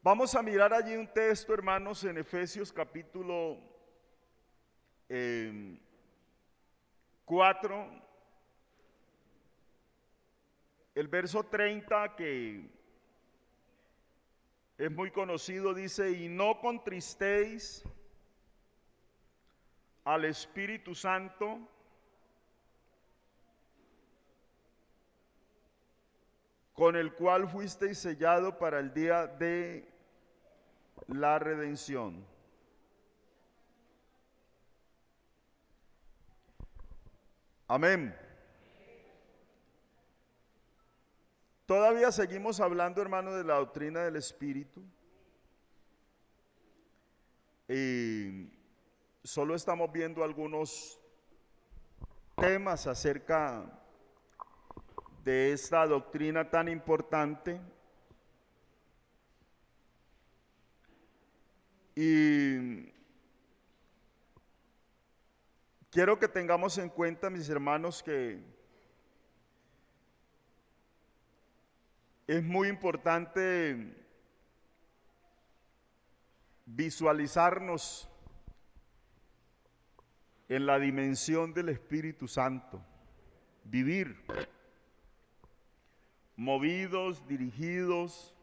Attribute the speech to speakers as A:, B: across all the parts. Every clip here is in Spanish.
A: Vamos a mirar allí un texto, hermanos, en Efesios capítulo 4, el verso 30, que es muy conocido, dice: y no contristéis al Espíritu Santo, con el cual fuisteis sellado para el día de la redención. Amén. Todavía seguimos hablando, hermano, de la doctrina del Espíritu. Y solo estamos viendo algunos temas acerca de esta doctrina tan importante. Y quiero que tengamos en cuenta, mis hermanos, que es muy importante visualizarnos en la dimensión del Espíritu Santo, vivir movidos, dirigidos.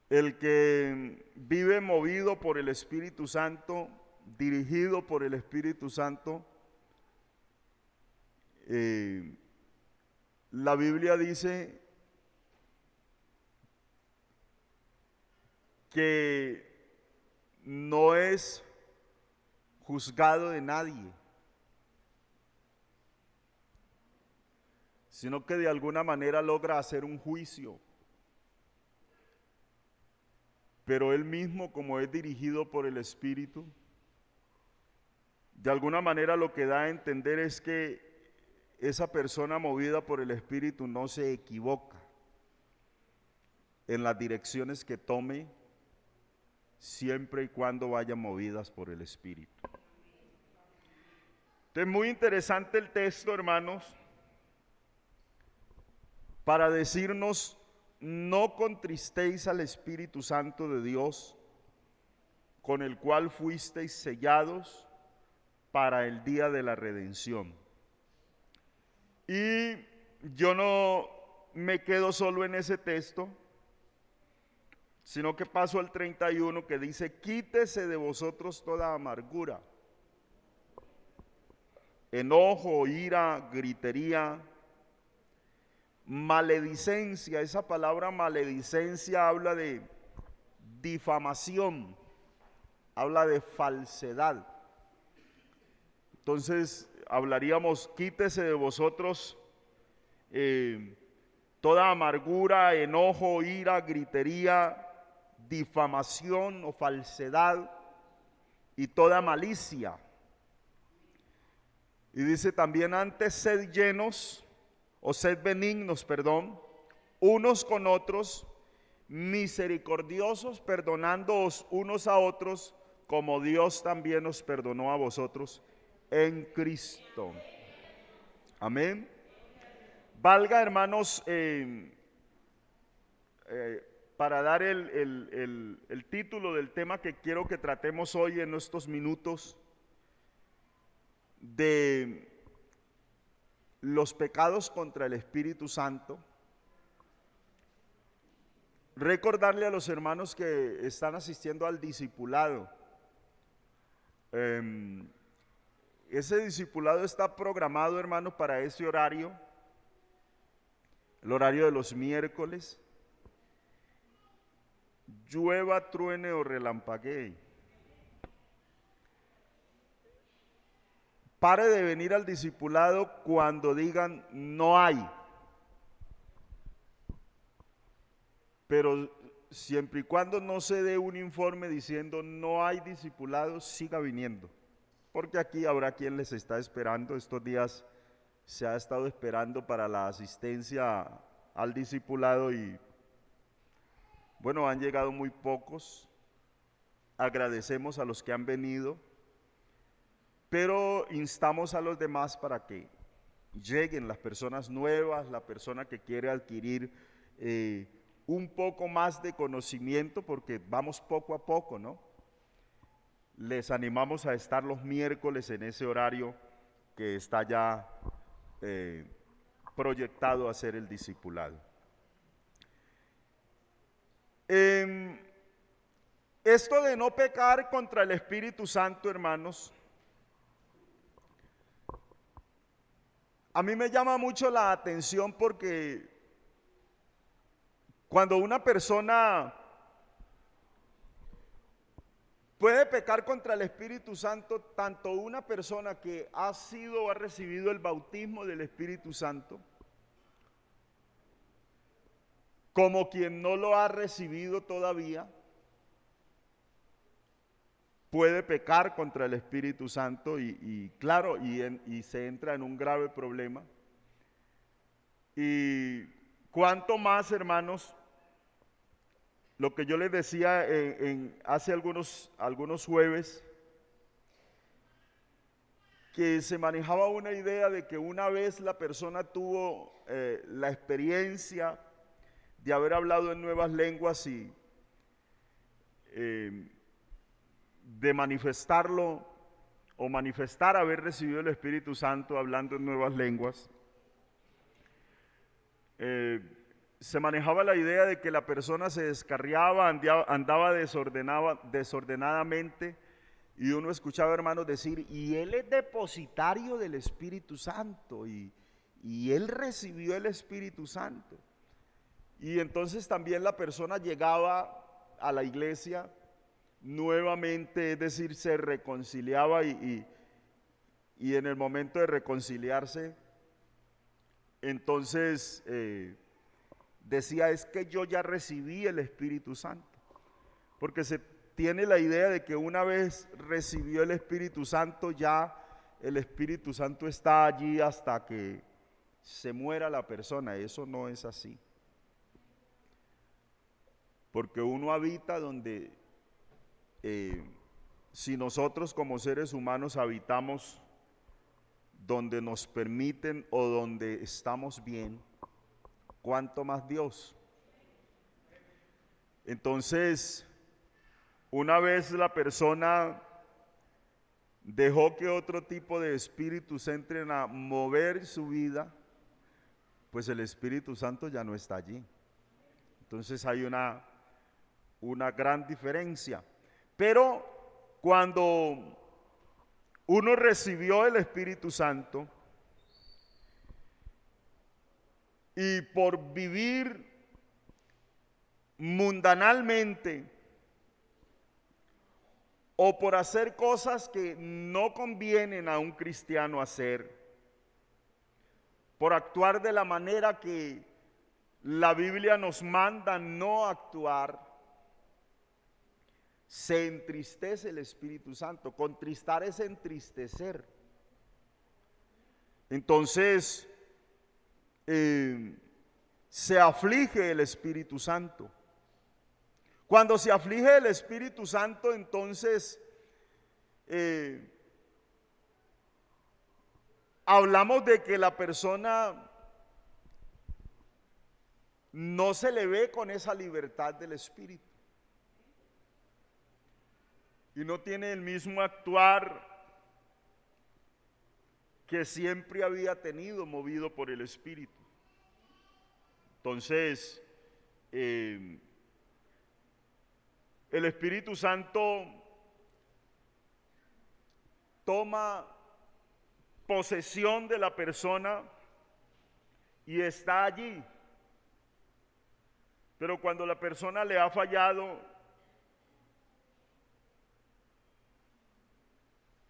A: El que vive movido por el Espíritu Santo, dirigido por el Espíritu Santo, la Biblia dice que no es juzgado de nadie, sino que de alguna manera logra hacer un juicio. Pero él mismo, como es dirigido por el Espíritu, de alguna manera lo que da a entender es que esa persona movida por el Espíritu no se equivoca en las direcciones que tome, siempre y cuando vayan movidas por el Espíritu. Entonces, muy interesante el texto, hermanos, para decirnos: no contristéis al Espíritu Santo de Dios, con el cual fuisteis sellados para el día de la redención. Y yo no me quedo solo en ese texto, sino que paso al 31, que dice: quítese de vosotros toda amargura, enojo, ira, gritería, maledicencia. Esa palabra maledicencia habla de difamación, habla de falsedad. Entonces hablaríamos: quítese de vosotros toda amargura, enojo, ira, gritería, difamación o falsedad y toda malicia. Y dice también: antes sed llenos, o sed benignos, perdón, unos con otros, misericordiosos, perdonándoos unos a otros, como Dios también os perdonó a vosotros en Cristo. Amén. Valga, hermanos, para dar el título del tema que quiero que tratemos hoy en estos minutos, de los pecados contra el Espíritu Santo. Recordarle a los hermanos que están asistiendo al discipulado. Ese discipulado está programado, hermanos, para ese horario, el horario de los miércoles, llueva, truene o relampaguee. Pare de venir al discipulado cuando digan no hay. Pero siempre y cuando no se dé un informe diciendo no hay discipulados, siga viniendo. Porque aquí habrá quien les está esperando. Estos días se ha estado esperando para la asistencia al discipulado y bueno, han llegado muy pocos. Agradecemos a los que han venido, pero instamos a los demás para que lleguen las personas nuevas, la persona que quiere adquirir un poco más de conocimiento, porque vamos poco a poco, ¿no? Les animamos a estar los miércoles en ese horario que está ya proyectado a ser el discipulado. Esto de no pecar contra el Espíritu Santo, hermanos, a mí me llama mucho la atención porque cuando una persona puede pecar contra el Espíritu Santo, tanto una persona que ha sido o ha recibido el bautismo del Espíritu Santo, como quien no lo ha recibido todavía, puede pecar contra el Espíritu Santo y se entra en un grave problema. Y cuánto más, hermanos, lo que yo les decía hace algunos jueves, que se manejaba una idea de que una vez la persona tuvo la experiencia de haber hablado en nuevas lenguas y de manifestarlo o manifestar haber recibido el Espíritu Santo hablando en nuevas lenguas, se manejaba la idea de que la persona se descarriaba, andaba desordenadamente, y uno escuchaba hermanos decir, y él es depositario del Espíritu Santo, y él recibió el Espíritu Santo. Y entonces también la persona llegaba a la iglesia nuevamente, es decir, se reconciliaba y en el momento de reconciliarse, entonces decía, es que yo ya recibí el Espíritu Santo, porque se tiene la idea de que una vez recibió el Espíritu Santo, ya el Espíritu Santo está allí hasta que se muera la persona. Eso no es así, porque uno habita donde, si nosotros como seres humanos habitamos donde nos permiten o donde estamos bien, ¿cuánto más Dios? Entonces, una vez la persona dejó que otro tipo de espíritus entren a mover su vida, pues el Espíritu Santo ya no está allí. Entonces hay una gran diferencia. Pero cuando uno recibió el Espíritu Santo y por vivir mundanalmente o por hacer cosas que no convienen a un cristiano hacer, por actuar de la manera que la Biblia nos manda no actuar, se entristece el Espíritu Santo. Contristar es entristecer. Entonces, se aflige el Espíritu Santo. Cuando se aflige el Espíritu Santo, entonces hablamos de que la persona no se le ve con esa libertad del Espíritu y no tiene el mismo actuar que siempre había tenido, movido por el Espíritu. Entonces, el Espíritu Santo toma posesión de la persona y está allí. Pero cuando la persona le ha fallado,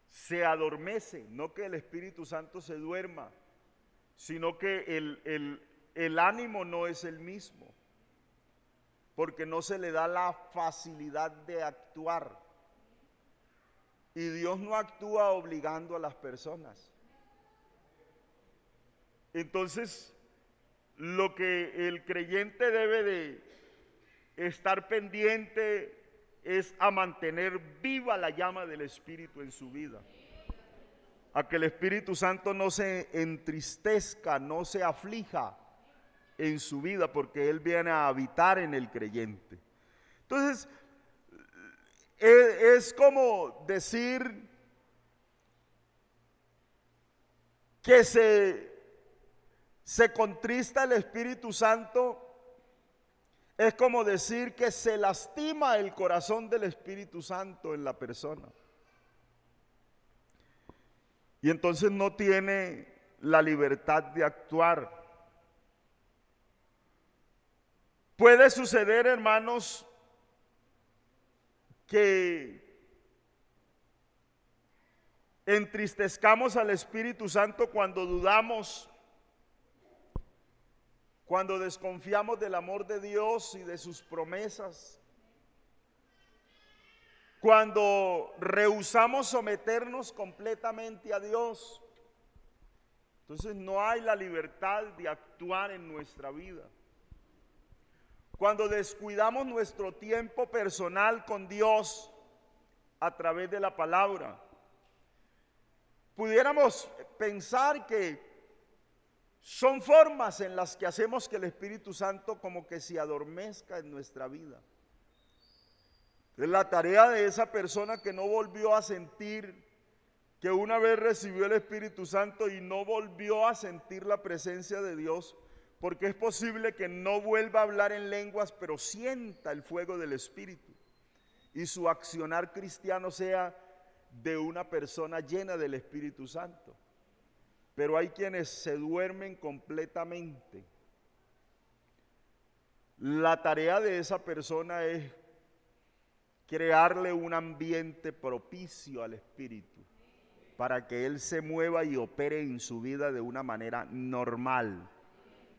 A: se adormece. No que el Espíritu Santo se duerma, sino que el ánimo no es el mismo, porque no se le da la facilidad de actuar. Y Dios no actúa obligando a las personas. Entonces, lo que el creyente debe de estar pendiente es a mantener viva la llama del Espíritu en su vida, a que el Espíritu Santo no se entristezca, no se aflija, en su vida, porque Él viene a habitar en el creyente. Entonces, es como decir que se contrista el Espíritu Santo, es como decir que se lastima el corazón del Espíritu Santo en la persona. Y entonces no tiene la libertad de actuar. Puede suceder, hermanos, que entristezcamos al Espíritu Santo cuando dudamos, cuando desconfiamos del amor de Dios y de sus promesas, cuando rehusamos someternos completamente a Dios. Entonces no hay la libertad de actuar en nuestra vida. Cuando descuidamos nuestro tiempo personal con Dios a través de la palabra, pudiéramos pensar que son formas en las que hacemos que el Espíritu Santo como que se adormezca en nuestra vida. Es la tarea de esa persona que no volvió a sentir, que una vez recibió el Espíritu Santo y no volvió a sentir la presencia de Dios, porque es posible que no vuelva a hablar en lenguas, pero sienta el fuego del Espíritu y su accionar cristiano sea de una persona llena del Espíritu Santo. Pero hay quienes se duermen completamente. La tarea de esa persona es crearle un ambiente propicio al Espíritu para que Él se mueva y opere en su vida de una manera normal.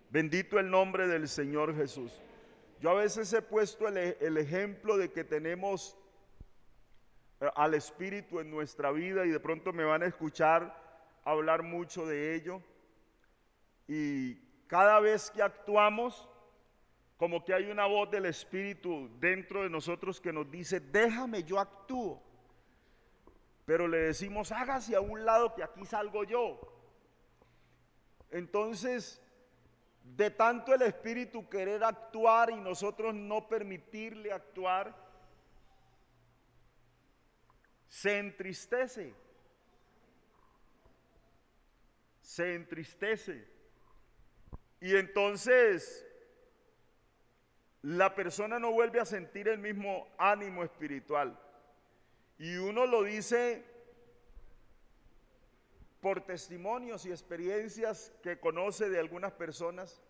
A: Bendito el nombre del Señor Jesús. Yo a veces he puesto el ejemplo de que tenemos al Espíritu en nuestra vida y de pronto me van a escuchar hablar mucho de ello. Y cada vez que actuamos, como que hay una voz del Espíritu dentro de nosotros que nos dice, déjame, yo actúo. Pero le decimos, hágase a un lado que aquí salgo yo. Entonces, de tanto el Espíritu querer actuar y nosotros no permitirle actuar, se entristece. Se entristece. Y entonces la persona no vuelve a sentir el mismo ánimo espiritual. Y uno lo dice por testimonios y experiencias que conoce de algunas personas,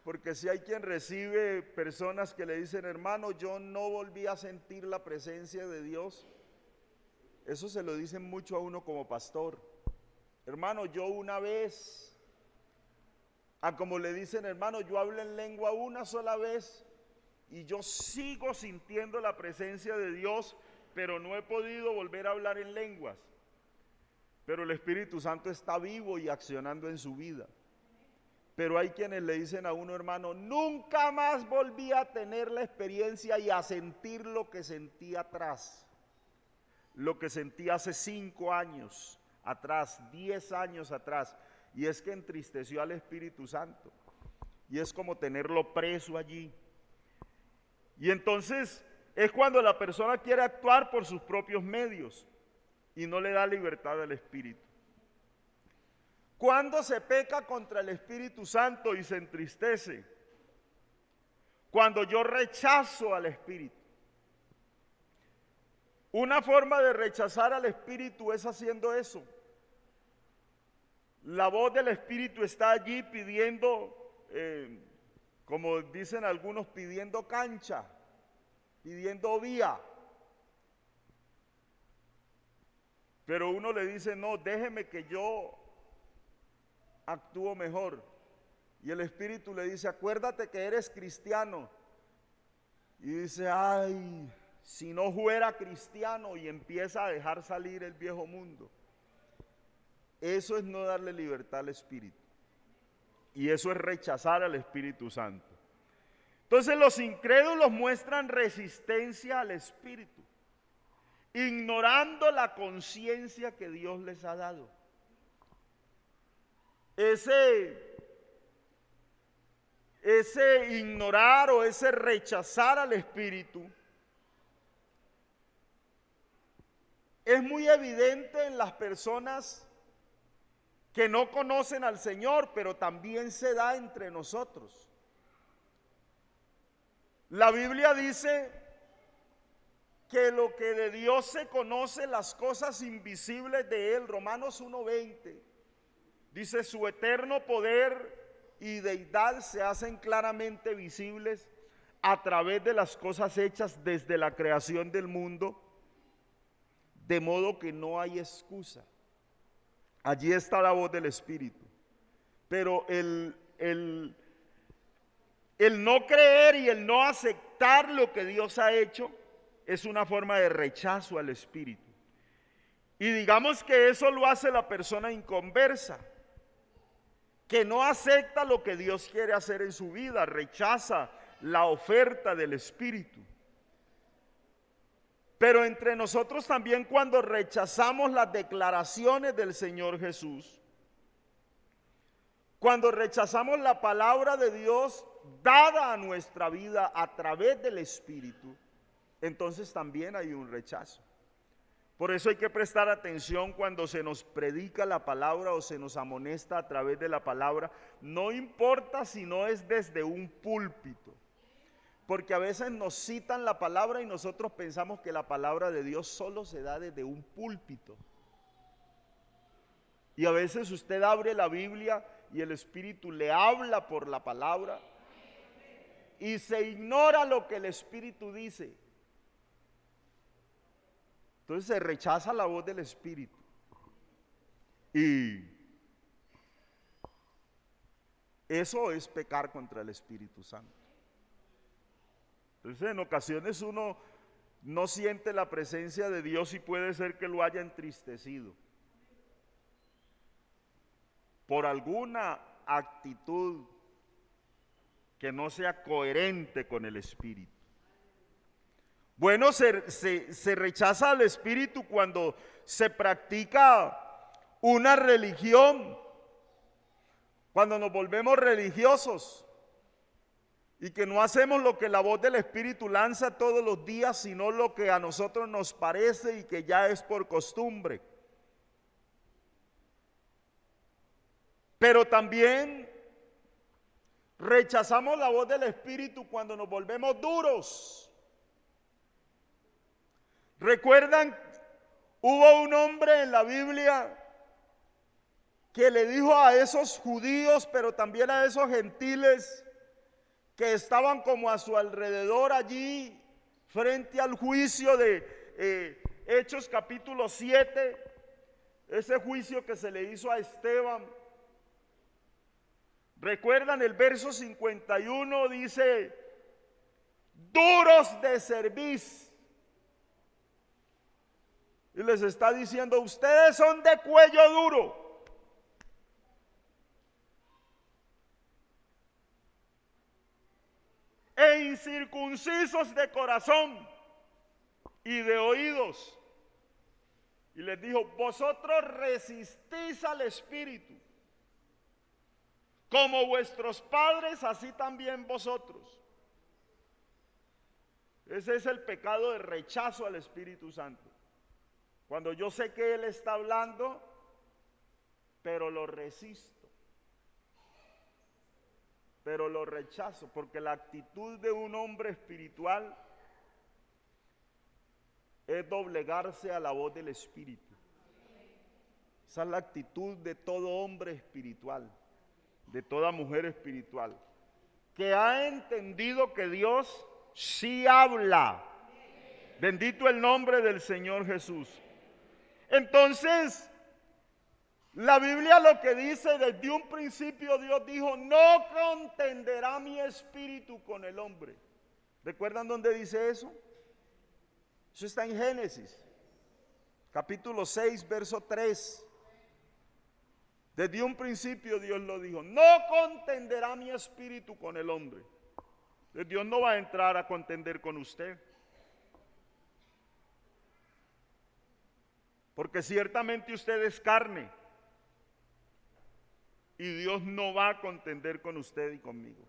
A: porque si hay quien recibe personas que le dicen, hermano, yo no volví a sentir la presencia de Dios. Eso se lo dicen mucho a uno como pastor. Hermano, yo una vez, como le dicen, hermano, yo hablo en lengua una sola vez y yo sigo sintiendo la presencia de Dios, pero no he podido volver a hablar en lenguas. Pero el Espíritu Santo está vivo y accionando en su vida. Pero hay quienes le dicen a uno, hermano, nunca más volví a tener la experiencia y a sentir lo que sentí atrás, lo que sentí hace 5 años atrás, 10 años atrás, y es que entristeció al Espíritu Santo, y es como tenerlo preso allí. Y entonces es cuando la persona quiere actuar por sus propios medios y no le da libertad al Espíritu. ¿Cuándo se peca contra el Espíritu Santo y se entristece? Cuando yo rechazo al Espíritu. Una forma de rechazar al Espíritu es haciendo eso. La voz del Espíritu está allí pidiendo, como dicen algunos, pidiendo cancha, pidiendo vía. Pero uno le dice, no, déjeme que yo actúo mejor. Y el Espíritu le dice, acuérdate que eres cristiano. Y dice, ay, si no fuera cristiano, y empieza a dejar salir el viejo mundo. Eso es no darle libertad al Espíritu. Y eso es rechazar al Espíritu Santo. Entonces los incrédulos muestran resistencia al Espíritu, ignorando la conciencia que Dios les ha dado. Ese ese ignorar o ese rechazar al Espíritu es muy evidente en las personas que no conocen al Señor, pero también se da entre nosotros. La Biblia dice que lo que de Dios se conoce, las cosas invisibles de Él, Romanos 1:20, dice: su eterno poder y deidad se hacen claramente visibles a través de las cosas hechas desde la creación del mundo, de modo que no hay excusa. Allí está la voz del Espíritu. Pero el no creer y el no aceptar lo que Dios ha hecho es una forma de rechazo al Espíritu. Y digamos que eso lo hace la persona inconversa, que no acepta lo que Dios quiere hacer en su vida, rechaza la oferta del Espíritu. Pero entre nosotros también, cuando rechazamos las declaraciones del Señor Jesús, cuando rechazamos la palabra de Dios dada a nuestra vida a través del Espíritu, entonces también hay un rechazo. Por eso hay que prestar atención cuando se nos predica la palabra o se nos amonesta a través de la palabra. No importa si no es desde un púlpito, porque a veces nos citan la palabra y nosotros pensamos que la palabra de Dios solo se da desde un púlpito. Y a veces usted abre la Biblia y el Espíritu le habla por la palabra y se ignora lo que el Espíritu dice. Entonces se rechaza la voz del Espíritu. Y eso es pecar contra el Espíritu Santo. Entonces en ocasiones uno no siente la presencia de Dios y puede ser que lo haya entristecido por alguna actitud que no sea coherente con el Espíritu. Bueno, se rechaza al Espíritu cuando se practica una religión, cuando nos volvemos religiosos y que no hacemos lo que la voz del Espíritu lanza todos los días, sino lo que a nosotros nos parece y que ya es por costumbre. Pero también rechazamos la voz del Espíritu cuando nos volvemos duros. ¿Recuerdan? Hubo un hombre en la Biblia que le dijo a esos judíos, pero también a esos gentiles que estaban como a su alrededor allí frente al juicio de Hechos capítulo 7, ese juicio que se le hizo a Esteban. ¿Recuerdan? El verso 51 dice: duros de cerviz. Y les está diciendo: ustedes son de cuello duro. E incircuncisos de corazón y de oídos. Y les dijo: vosotros resistís al Espíritu, como vuestros padres, así también vosotros. Ese es el pecado de rechazo al Espíritu Santo. Cuando yo sé que Él está hablando, pero lo resisto. Pero lo rechazo, porque la actitud de un hombre espiritual es doblegarse a la voz del Espíritu. Esa es la actitud de todo hombre espiritual, de toda mujer espiritual, que ha entendido que Dios sí habla. Bendito el nombre del Señor Jesús. Entonces, la Biblia lo que dice, desde un principio Dios dijo: no contenderá mi espíritu con el hombre. ¿Recuerdan dónde dice eso? Eso está en Génesis, capítulo 6, verso 3. Desde un principio Dios lo dijo: no contenderá mi espíritu con el hombre. Entonces Dios no va a entrar a contender con usted, porque ciertamente usted es carne. Y Dios no va a contender con usted y conmigo.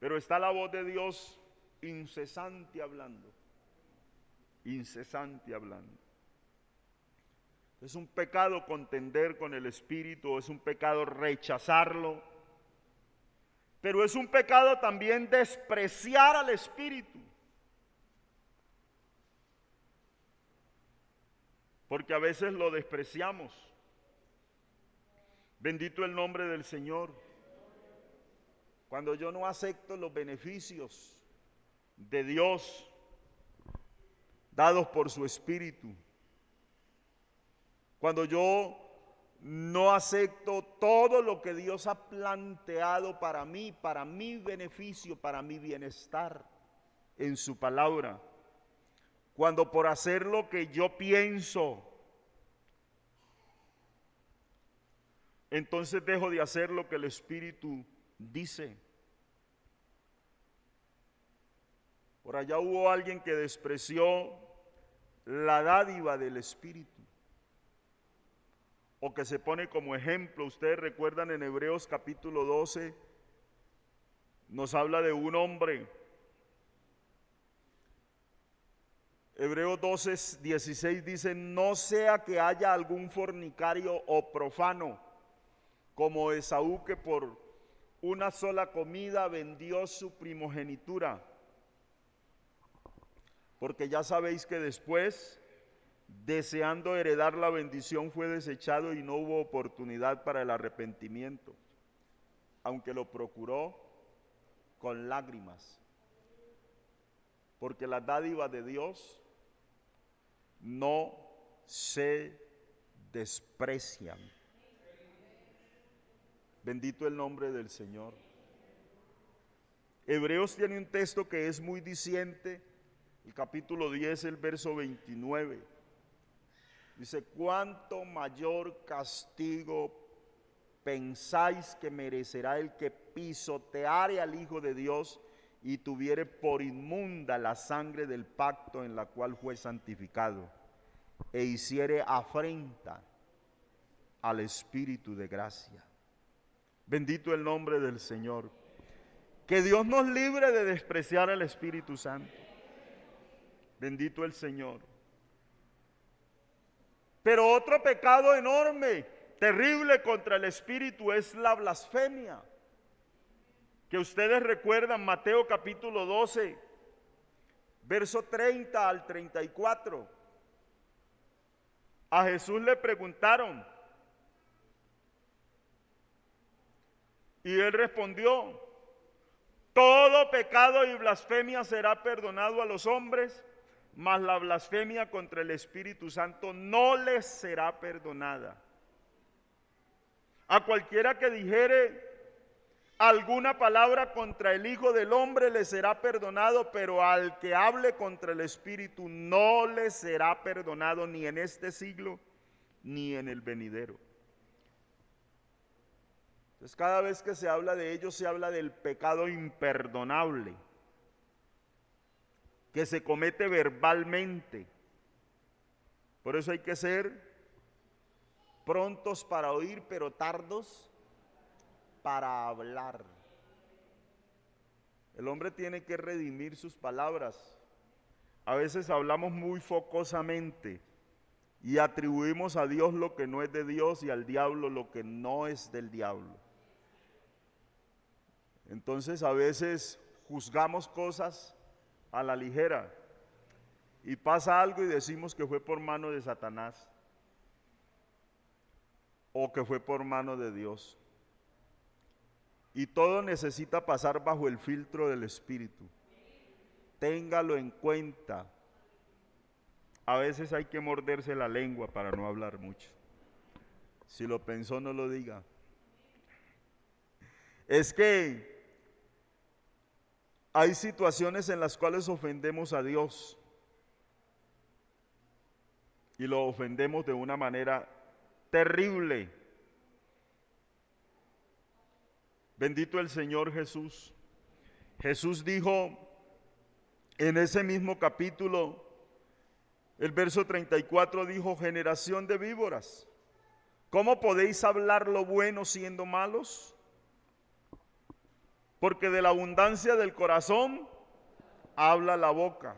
A: Pero está la voz de Dios incesante hablando. Incesante hablando. Es un pecado contender con el Espíritu, es un pecado rechazarlo, pero es un pecado también despreciar al Espíritu. Porque a veces lo despreciamos. Bendito el nombre del Señor. Cuando yo no acepto los beneficios de Dios dados por su Espíritu, cuando yo no acepto todo lo que Dios ha planteado para mí, para mi beneficio, para mi bienestar en su palabra, cuando por hacer lo que yo pienso, entonces dejo de hacer lo que el Espíritu dice. Por allá hubo alguien que despreció la dádiva del Espíritu, o que se pone como ejemplo. Ustedes recuerdan en Hebreos capítulo 12, nos habla de un hombre. Hebreos 12, 16 dice: no sea que haya algún fornicario o profano, como Esaú, que por una sola comida vendió su primogenitura. Porque ya sabéis que después, deseando heredar la bendición, fue desechado y no hubo oportunidad para el arrepentimiento, aunque lo procuró con lágrimas. Porque las dádivas de Dios no se desprecian. Bendito el nombre del Señor. Hebreos tiene un texto que es muy diciente, el capítulo 10, el verso 29. Dice: ¿cuánto mayor castigo pensáis que merecerá el que pisoteare al Hijo de Dios y tuviere por inmunda la sangre del pacto en la cual fue santificado, e hiciere afrenta al Espíritu de gracia? Bendito el nombre del Señor. Que Dios nos libre de despreciar al Espíritu Santo. Bendito el Señor. Pero otro pecado enorme, terrible contra el Espíritu es la blasfemia. Que ustedes recuerdan Mateo capítulo 12, verso 30 al 34. A Jesús le preguntaron y él respondió: todo pecado y blasfemia será perdonado a los hombres, mas la blasfemia contra el Espíritu Santo no les será perdonada. A cualquiera que dijere alguna palabra contra el Hijo del Hombre le será perdonado, pero al que hable contra el Espíritu no le será perdonado, ni en este siglo ni en el venidero. Entonces, cada vez que se habla de ello, se habla del pecado imperdonable que se comete verbalmente. Por eso hay que ser prontos para oír, pero tardos para hablar. El hombre tiene que redimir sus palabras. A veces hablamos muy focosamente y atribuimos a Dios lo que no es de Dios y al diablo lo que no es del diablo. Entonces a veces juzgamos cosas a la ligera y pasa algo y decimos que fue por mano de Satanás o que fue por mano de Dios. Y todo necesita pasar bajo el filtro del Espíritu. Téngalo en cuenta. A veces hay que morderse la lengua para no hablar mucho. Si lo pensó, no lo diga. Es que hay situaciones en las cuales ofendemos a Dios y lo ofendemos de una manera terrible. Bendito el Señor Jesús. Jesús dijo en ese mismo capítulo, el verso 34, dijo: generación de víboras, ¿cómo podéis hablar lo bueno siendo malos? porque de la abundancia del corazón habla la boca.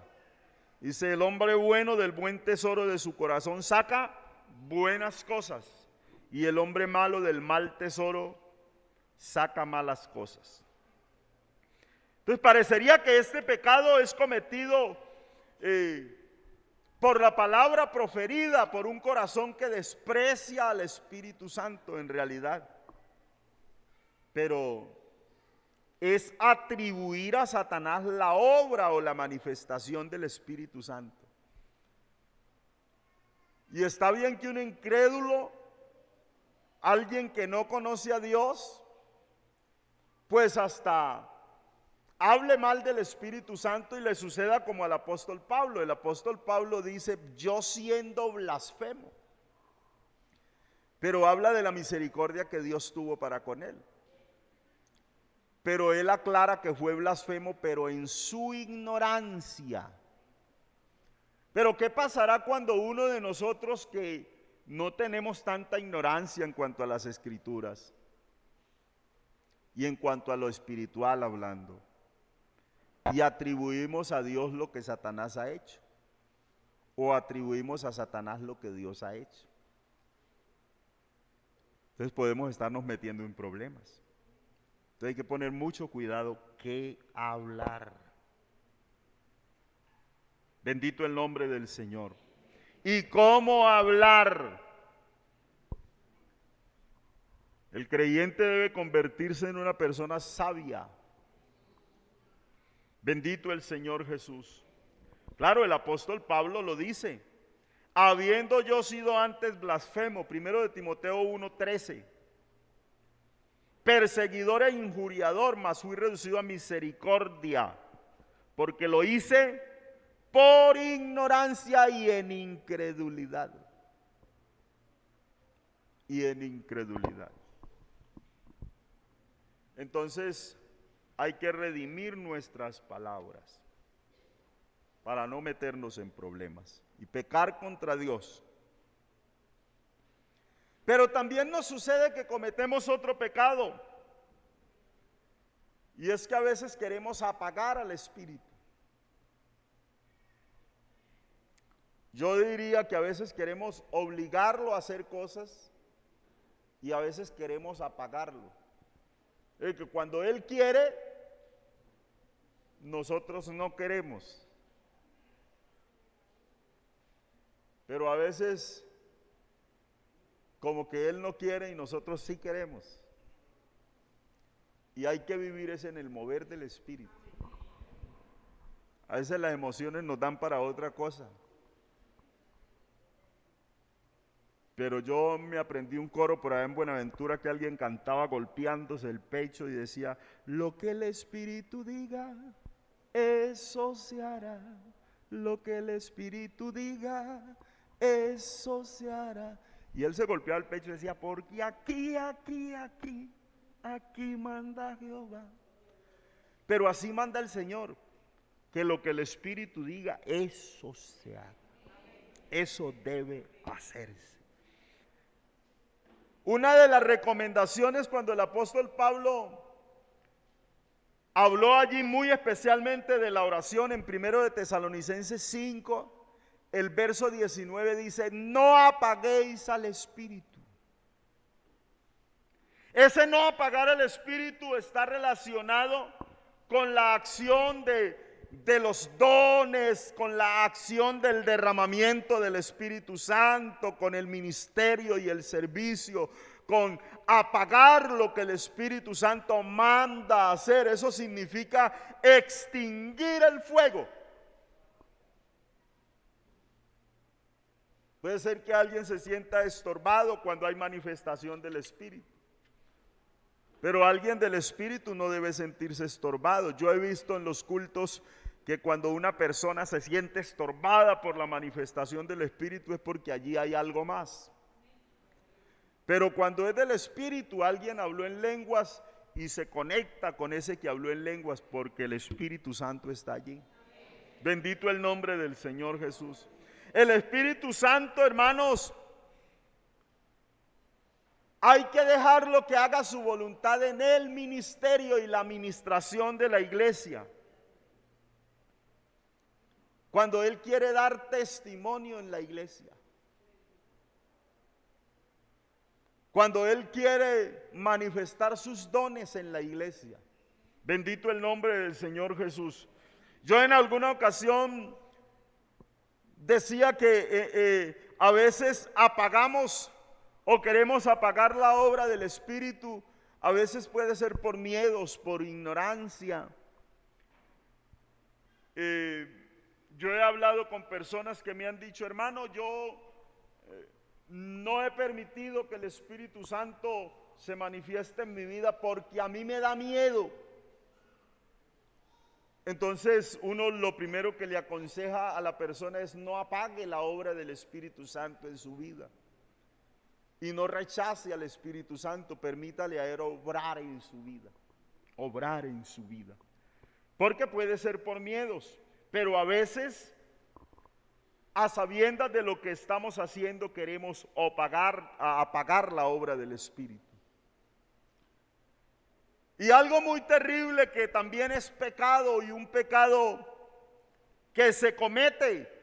A: Dice, el hombre bueno del buen tesoro de su corazón saca buenas cosas, y el hombre malo del mal tesoro saca malas cosas. Entonces parecería que este pecado es cometido por la palabra proferida, por un corazón que desprecia al Espíritu Santo en realidad. Pero es atribuir a Satanás la obra o la manifestación del Espíritu Santo. Y está bien que un incrédulo, alguien que no conoce a Dios, pues hasta hable mal del Espíritu Santo y le suceda como al apóstol Pablo. El apóstol Pablo dice, yo siendo blasfemo, pero habla de la misericordia que Dios tuvo para con él. Pero él aclara que fue blasfemo, pero en su ignorancia. Pero ¿qué pasará cuando uno de nosotros que no tenemos tanta ignorancia en cuanto a las Escrituras y en cuanto a lo espiritual hablando, y atribuimos a Dios lo que Satanás ha hecho, o atribuimos a Satanás lo que Dios ha hecho? Entonces podemos estarnos metiendo en problemas. Entonces hay que poner mucho cuidado qué hablar. Bendito el nombre del Señor. ¿Y cómo hablar? El creyente debe convertirse en una persona sabia. Bendito el Señor Jesús. Claro, el apóstol Pablo lo dice. Habiendo yo sido antes blasfemo, 1 de Timoteo 1:13, perseguidor e injuriador, mas fui reducido a misericordia, porque lo hice por ignorancia y en incredulidad. Y en incredulidad. Entonces, hay que redimir nuestras palabras para no meternos en problemas y pecar contra Dios. Pero también nos sucede que cometemos otro pecado, y es que a veces queremos apagar al Espíritu. Yo diría que a veces queremos obligarlo a hacer cosas y a veces queremos apagarlo. Es que cuando Él quiere, nosotros no queremos. Pero a veces como que Él no quiere y nosotros sí queremos. Y hay que vivir es en el mover del Espíritu. A veces las emociones nos dan para otra cosa. Pero yo me aprendí un coro por allá en Buenaventura que alguien cantaba golpeándose el pecho y decía, lo que el Espíritu diga, eso se hará. Lo que el Espíritu diga, eso se hará. Y él se golpeaba el pecho y decía, porque aquí manda Jehová. Pero así manda el Señor, que lo que el Espíritu diga, eso se haga. Eso debe hacerse. Una de las recomendaciones cuando el apóstol Pablo habló allí muy especialmente de la oración en 1 de Tesalonicenses 5, el verso 19 dice, no apaguéis al Espíritu. Ese no apagar el Espíritu está relacionado con la acción de los dones, con la acción del derramamiento del Espíritu Santo, con el ministerio y el servicio, con apagar lo que el Espíritu Santo manda hacer. Eso significa extinguir el fuego. Puede ser que alguien se sienta estorbado cuando hay manifestación del Espíritu. Pero alguien del Espíritu no debe sentirse estorbado. Yo he visto en los cultos que cuando una persona se siente estorbada por la manifestación del Espíritu es porque allí hay algo más. Pero cuando es del Espíritu, alguien habló en lenguas y se conecta con ese que habló en lenguas porque el Espíritu Santo está allí. Bendito el nombre del Señor Jesús. El Espíritu Santo, hermanos, Hay que dejarlo que haga su voluntad en el ministerio y la administración de la iglesia. Cuando Él quiere dar testimonio en la iglesia. Cuando Él quiere manifestar sus dones en la iglesia. Bendito el nombre del Señor Jesús. Yo en alguna ocasión decía que a veces apagamos o queremos apagar la obra del Espíritu. A veces puede ser por miedos, por ignorancia. Yo he hablado con personas que me han dicho, hermano, yo no he permitido que el Espíritu Santo se manifieste en mi vida porque a mí me da miedo. Entonces uno lo primero que le aconseja a la persona es no apague la obra del Espíritu Santo en su vida. Y no rechace al Espíritu Santo, permítale a Él obrar en su vida. Obrar en su vida. Porque puede ser por miedos, pero a veces, a sabiendas de lo que estamos haciendo, queremos apagar la obra del Espíritu. Y algo muy terrible que también es pecado y un pecado que se comete,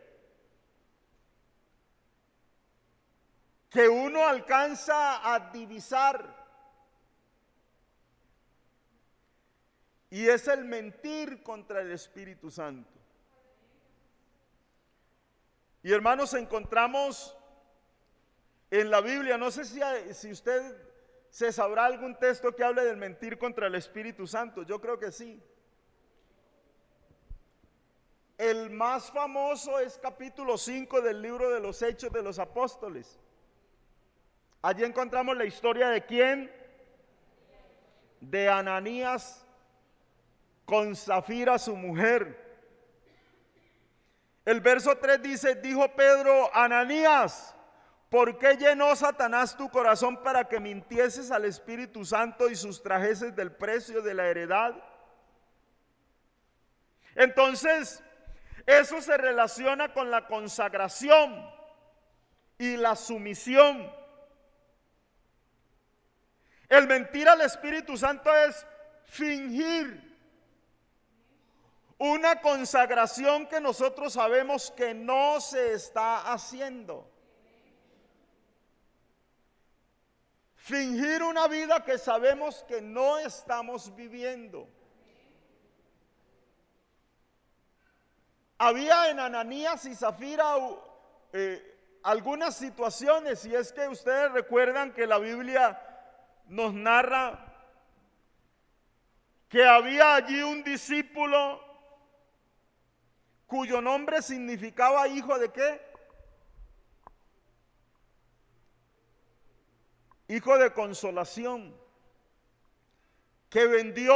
A: que uno alcanza a divisar, y es el mentir contra el Espíritu Santo. Y hermanos, encontramos en la Biblia, no sé si usted se sabrá algún texto que hable del mentir contra el Espíritu Santo. Yo creo que sí. El más famoso es capítulo 5 del libro de los Hechos de los Apóstoles. Allí encontramos la historia de ¿quién? De Ananías con Zafira, su mujer. El verso 3 dice, dijo Pedro, Ananías, ¿por qué llenó Satanás tu corazón para que mintieses al Espíritu Santo y sustrajeses del precio de la heredad? Entonces, eso se relaciona con la consagración y la sumisión. El mentir al Espíritu Santo es fingir una consagración que nosotros sabemos que no se está haciendo. Fingir una vida que sabemos que no estamos viviendo. Había en Ananías y Zafira algunas situaciones, y es que ustedes recuerdan que la Biblia nos narra que había allí un discípulo cuyo nombre significaba hijo de ¿qué? Hijo de consolación, que vendió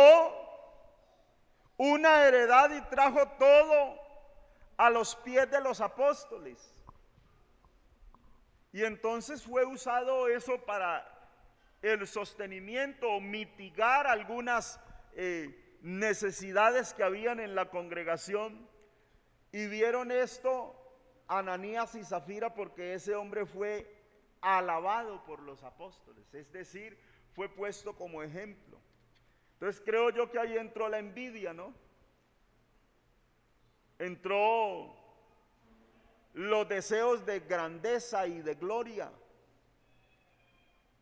A: una heredad y trajo todo a los pies de los apóstoles. Y entonces fue usado eso para el sostenimiento o mitigar algunas necesidades que habían en la congregación. Y vieron esto Ananías y Zafira porque ese hombre fue alabado por los apóstoles, es decir, fue puesto como ejemplo. Entonces creo yo que ahí entró la envidia, ¿no? Entró los deseos de grandeza y de gloria,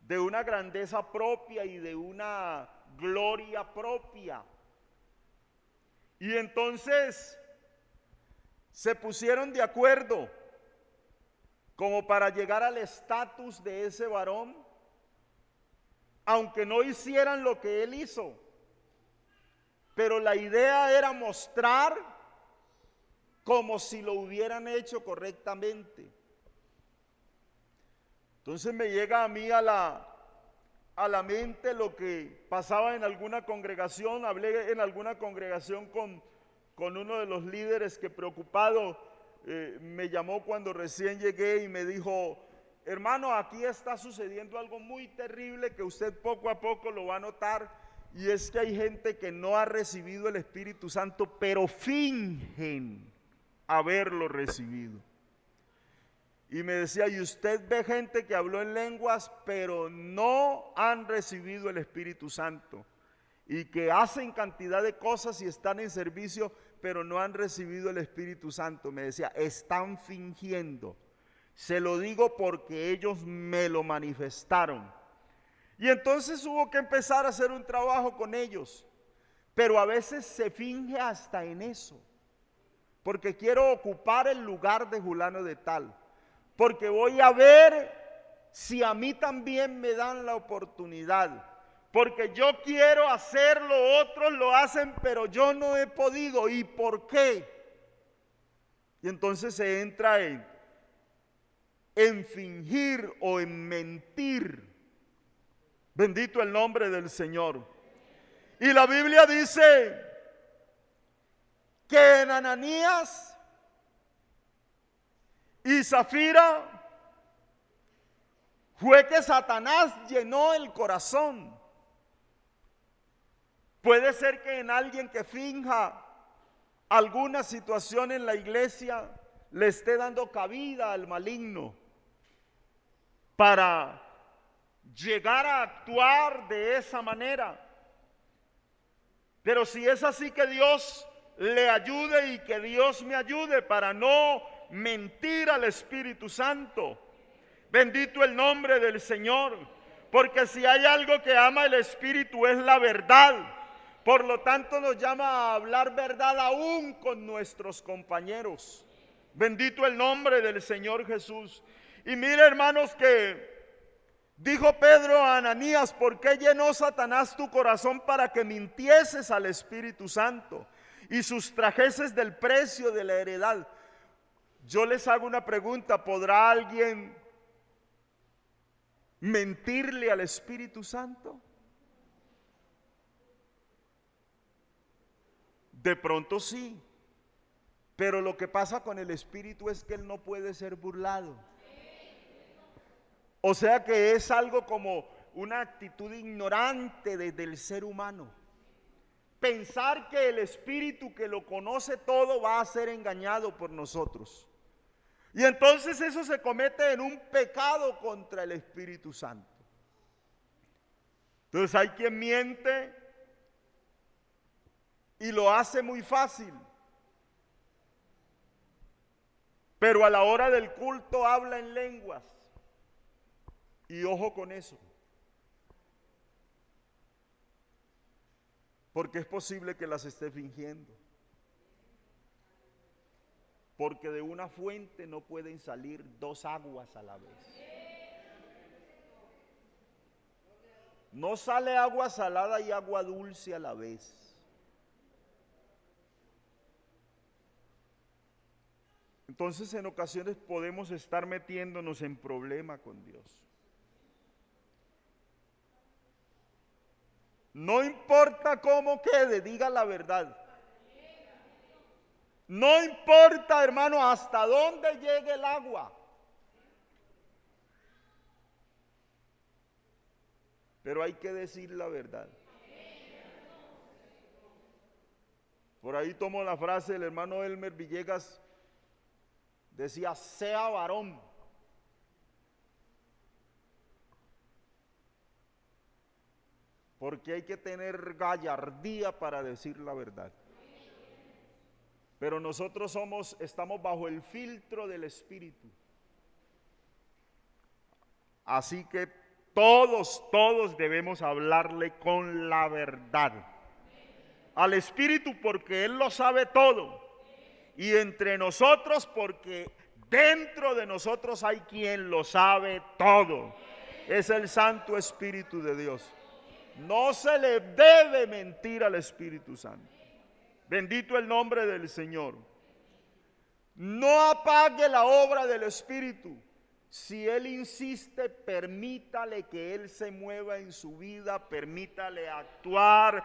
A: de una grandeza propia y de una gloria propia. Y entonces se pusieron de acuerdo como para llegar al estatus de ese varón, aunque no hicieran lo que él hizo. Pero la idea era mostrar como si lo hubieran hecho correctamente. Entonces me llega a mí a la mente lo que pasaba en alguna congregación. Hablé en alguna congregación con uno de los líderes que preocupado me llamó cuando recién llegué y me dijo, hermano, aquí está sucediendo algo muy terrible que usted poco a poco lo va a notar, y es que hay gente que no ha recibido el Espíritu Santo, pero fingen haberlo recibido. Y me decía, y usted ve gente que habló en lenguas, pero no han recibido el Espíritu Santo. Y que hacen cantidad de cosas y están en servicio, pero no han recibido el Espíritu Santo. Me decía, están fingiendo. Se lo digo porque ellos me lo manifestaron. Y entonces hubo que empezar a hacer un trabajo con ellos. Pero a veces se finge hasta en eso. Porque quiero ocupar el lugar de fulano de tal. Porque voy a ver si a mí también me dan la oportunidad. Porque yo quiero hacerlo, otros lo hacen, pero yo no he podido. ¿Y por qué? Y entonces se entra en fingir o en mentir. Bendito el nombre del Señor. Y la Biblia dice que en Ananías y Zafira fue que Satanás llenó el corazón. Puede ser que en alguien que finja alguna situación en la iglesia le esté dando cabida al maligno para llegar a actuar de esa manera. Pero si es así, que Dios le ayude y que Dios me ayude para no mentir al Espíritu Santo. Bendito el nombre del Señor, porque si hay algo que ama el Espíritu es la verdad. Por lo tanto nos llama a hablar verdad aún con nuestros compañeros. Bendito el nombre del Señor Jesús. Y mire, hermanos, que dijo Pedro a Ananías, ¿por qué llenó Satanás tu corazón para que mintieses al Espíritu Santo y sustrajeses del precio de la heredad? Yo les hago una pregunta, ¿podrá alguien mentirle al Espíritu Santo? De pronto sí, pero lo que pasa con el Espíritu es que Él no puede ser burlado. O sea que es algo como una actitud ignorante desde el ser humano. Pensar que el Espíritu que lo conoce todo va a ser engañado por nosotros. Y entonces eso se comete en un pecado contra el Espíritu Santo. Entonces hay quien miente y lo hace muy fácil. Pero a la hora del culto habla en lenguas. Y ojo con eso. Porque es posible que las esté fingiendo. Porque de una fuente no pueden salir dos aguas a la vez. No sale agua salada y agua dulce a la vez. Entonces en ocasiones podemos estar metiéndonos en problema con Dios. No importa cómo quede, diga la verdad. No importa, hermano, hasta dónde llegue el agua. Pero hay que decir la verdad. Por ahí tomo la frase del hermano Elmer Villegas. Decía, sea varón. Porque hay que tener gallardía para decir la verdad. Pero nosotros estamos bajo el filtro del Espíritu. Así que todos debemos hablarle con la verdad. Al Espíritu porque Él lo sabe todo. Y entre nosotros porque dentro de nosotros hay quien lo sabe todo. Es el Santo Espíritu de Dios. No se le debe mentir al Espíritu Santo. Bendito el nombre del Señor. No apague la obra del Espíritu. Si Él insiste, permítale que Él se mueva en su vida, permítale actuar,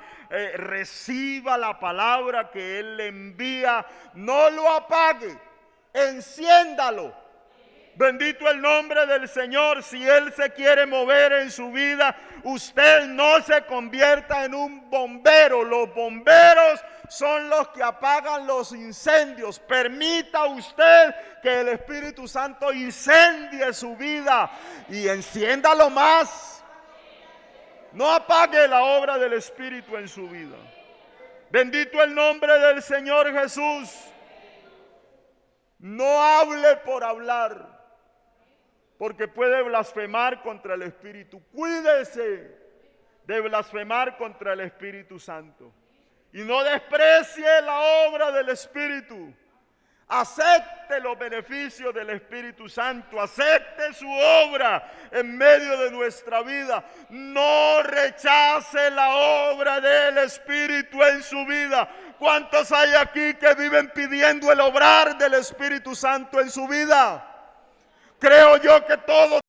A: reciba la palabra que Él le envía. No lo apague, enciéndalo. Bendito el nombre del Señor. Si Él se quiere mover en su vida, usted no se convierta en un bombero. Los bomberos son los que apagan los incendios. Permita usted que el Espíritu Santo incendie su vida y enciéndalo más. No apague la obra del Espíritu en su vida. Bendito el nombre del Señor Jesús. No hable por hablar, porque puede blasfemar contra el Espíritu. Cuídese de blasfemar contra el Espíritu Santo. Y no desprecie la obra del Espíritu. Acepte los beneficios del Espíritu Santo. Acepte su obra en medio de nuestra vida. No rechace la obra del Espíritu en su vida. ¿Cuántos hay aquí que viven pidiendo el obrar del Espíritu Santo en su vida? Creo yo que todos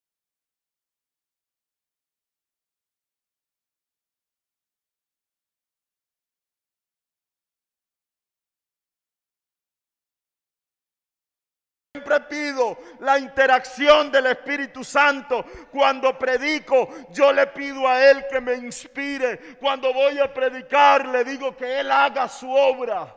A: siempre pido la interacción del Espíritu Santo. Cuando predico, yo le pido a Él que me inspire. Cuando voy a predicar, le digo que Él haga su obra.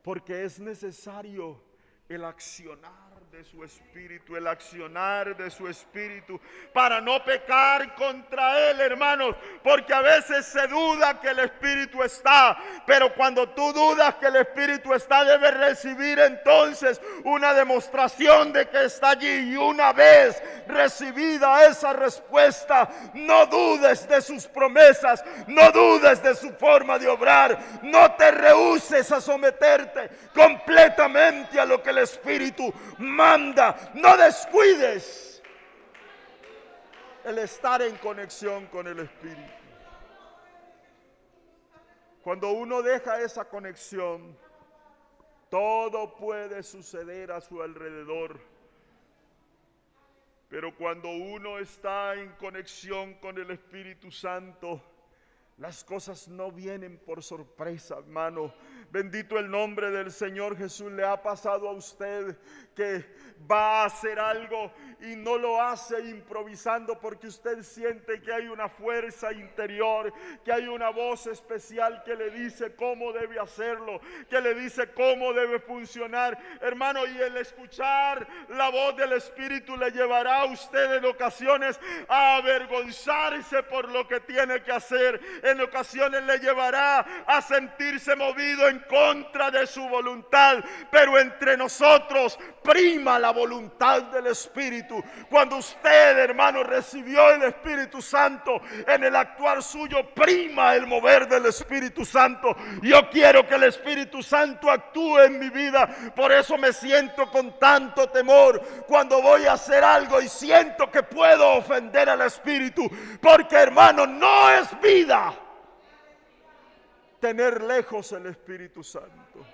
A: Porque es necesario el accionar de su Espíritu, el accionar de su Espíritu, para no pecar contra Él, hermanos, porque a veces se duda que el Espíritu está, pero cuando tú dudas que el Espíritu está, debes recibir entonces una demostración de que está allí, y una vez recibida esa respuesta, no dudes de sus promesas, no dudes de su forma de obrar, no te rehúses a someterte completamente a lo que el Espíritu manda. No descuides el estar en conexión con el Espíritu. Cuando uno deja esa conexión, todo puede suceder a su alrededor. Pero cuando uno está en conexión con el Espíritu Santo, las cosas no vienen por sorpresa, hermano. Bendito el nombre del Señor Jesús. ¿Le ha pasado a usted que va a hacer algo y no lo hace improvisando, porque usted siente que hay una fuerza interior, que hay una voz especial que le dice cómo debe hacerlo, que le dice cómo debe funcionar, hermano? Y el escuchar la voz del Espíritu le llevará a usted en ocasiones a avergonzarse por lo que tiene que hacer. En ocasiones le llevará a sentirse movido en contra de su voluntad, pero entre nosotros prima la voluntad del Espíritu. Cuando usted, hermano, recibió el Espíritu Santo, en el actuar suyo prima el mover del Espíritu Santo. Yo quiero que el Espíritu Santo actúe en mi vida. Por eso me siento con tanto temor cuando voy a hacer algo y siento que puedo ofender al Espíritu, porque, hermano, no es vida tener lejos el Espíritu Santo.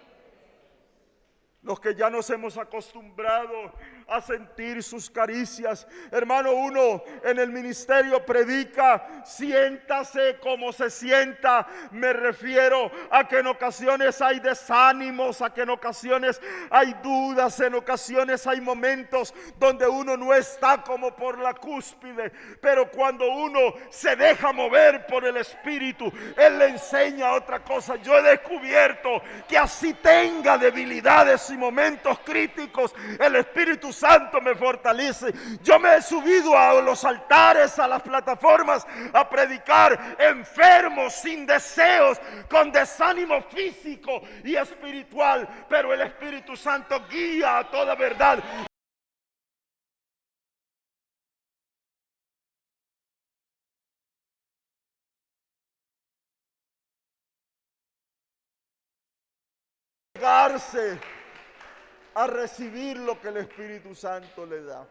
A: Los que ya nos hemos acostumbrado a sentir sus caricias, hermano, uno en el ministerio predica, siéntase como se sienta. Me refiero a que en ocasiones hay desánimos, a que en ocasiones hay dudas, en ocasiones hay momentos donde uno no está como por la cúspide, pero cuando uno se deja mover por el Espíritu, Él le enseña otra cosa. Yo he descubierto que así tenga debilidades y momentos críticos, el Espíritu Santo me fortalece. Yo me he subido a los altares, a las plataformas, a predicar enfermo, sin deseos, con desánimo físico y espiritual, pero el Espíritu Santo guía a toda verdad. Llegarse a recibir lo que el Espíritu Santo le da.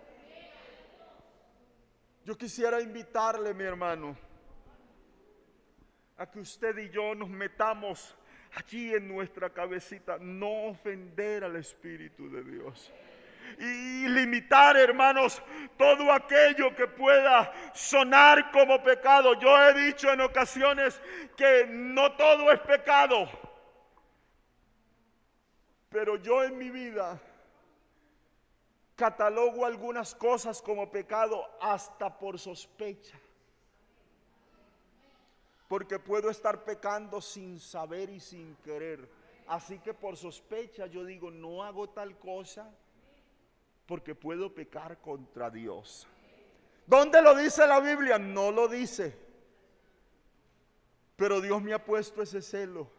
A: Yo quisiera invitarle, mi hermano, a que usted y yo nos metamos allí en nuestra cabecita, no ofender al Espíritu de Dios. Y limitar, hermanos, todo aquello que pueda sonar como pecado. Yo he dicho en ocasiones que no todo es pecado, pero yo en mi vida catalogo algunas cosas como pecado hasta por sospecha. porque puedo estar pecando sin saber y sin querer. Así que por sospecha yo digo, no hago tal cosa porque puedo pecar contra Dios. ¿Dónde lo dice la Biblia? No lo dice. Pero Dios me ha puesto ese celo.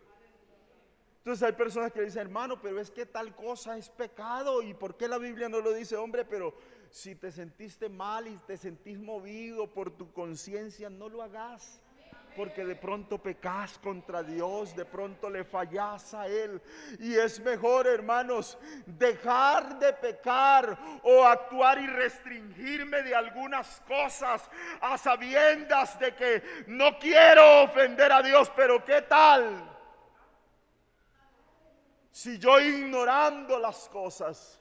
A: Entonces hay personas que dicen, hermano, pero es que tal cosa es pecado. ¿Y por qué la Biblia no lo dice? Hombre, pero si te sentiste mal y te sentís movido por tu conciencia, no lo hagas. Porque de pronto pecas contra Dios, de pronto le fallas a Él. Y es mejor, hermanos, dejar de pecar o actuar y restringirme de algunas cosas a sabiendas de que no quiero ofender a Dios. Pero ¿qué tal si yo, ignorando las cosas,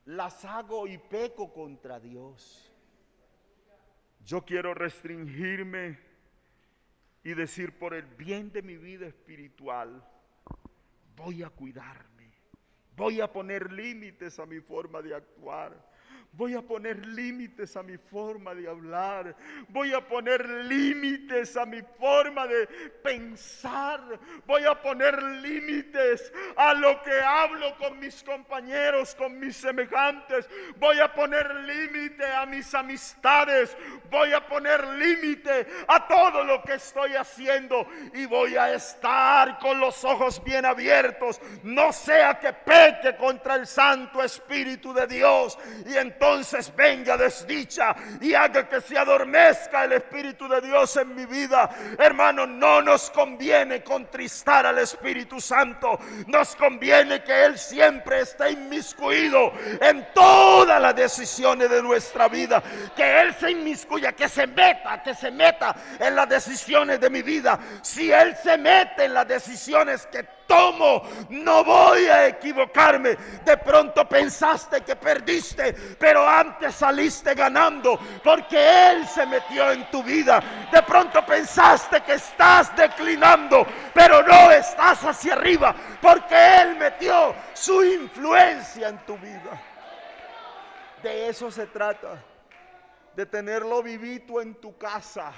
A: las hago y peco contra Dios? Yo quiero restringirme y decir, por el bien de mi vida espiritual, voy a cuidarme, voy a poner límites a mi forma de actuar. Voy a poner límites a mi forma de hablar. Voy a poner límites a mi forma de pensar. Voy a poner límites a lo que hablo con mis compañeros, con mis semejantes. Voy a poner límite a mis amistades. Voy a poner límite a todo lo que estoy haciendo. Y voy a estar con los ojos bien abiertos. No sea que peque contra el Santo Espíritu de Dios. Y entonces venga desdicha y haga que se adormezca el Espíritu de Dios en mi vida. Hermano, no nos conviene contristar al Espíritu Santo. Nos conviene que Él siempre esté inmiscuido en todas las decisiones de nuestra vida. Que Él se inmiscuya, que se meta en las decisiones de mi vida. Si Él se mete en las decisiones que tomo, no voy a equivocarme. De pronto pensaste que perdiste, pero antes saliste ganando, porque Él se metió en tu vida. De pronto pensaste que estás declinando, pero no, estás hacia arriba, porque Él metió su influencia en tu vida. De eso se trata, de tenerlo vivito en tu casa.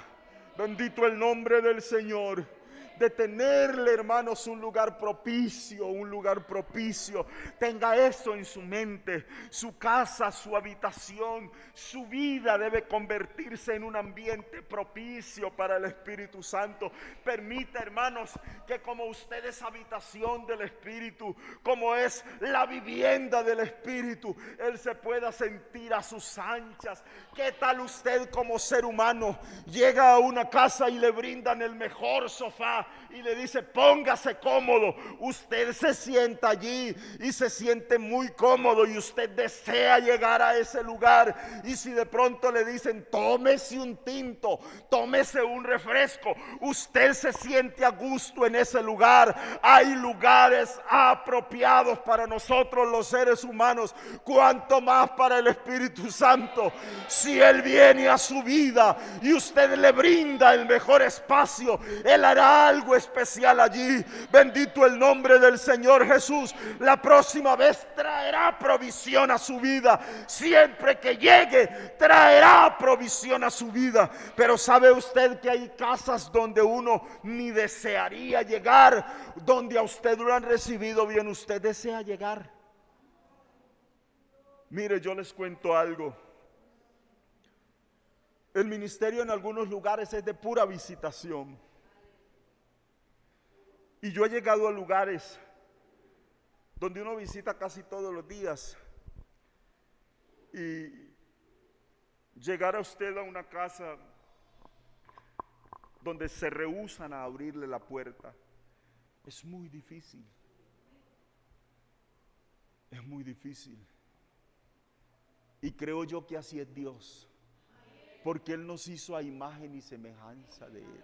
A: Bendito el nombre del Señor. De tenerle, hermanos, un lugar propicio, un lugar propicio. Tenga eso en su mente. Su casa, su habitación, su vida debe convertirse en un ambiente propicio para el Espíritu Santo. Permita, hermanos, que como usted es habitación del Espíritu, como es la vivienda del Espíritu, Él se pueda sentir a sus anchas. ¿Qué tal usted como ser humano llega a una casa y le brindan el mejor sofá y le dice, póngase cómodo? Usted se sienta allí y se siente muy cómodo y usted desea llegar a ese lugar. Y si de pronto le dicen, tómese un tinto, tómese un refresco, usted se siente a gusto en ese lugar. Hay lugares apropiados para nosotros los seres humanos, cuanto más para el Espíritu Santo. Si Él viene a su vida y usted le brinda el mejor espacio, Él hará algo especial allí. Bendito el nombre del Señor Jesús. La próxima vez traerá provisión a su vida. Siempre que llegue, traerá provisión a su vida. Pero ¿sabe usted que hay casas donde uno ni desearía llegar? Donde a usted lo han recibido bien, usted desea llegar. Mire, yo les cuento algo. El ministerio en algunos lugares es de pura visitación. Y yo he llegado a lugares donde uno visita casi todos los días. Y llegar a usted a una casa donde se rehúsan a abrirle la puerta es muy difícil. Es muy difícil. Y creo yo que así es Dios, porque Él nos hizo a imagen y semejanza de Él.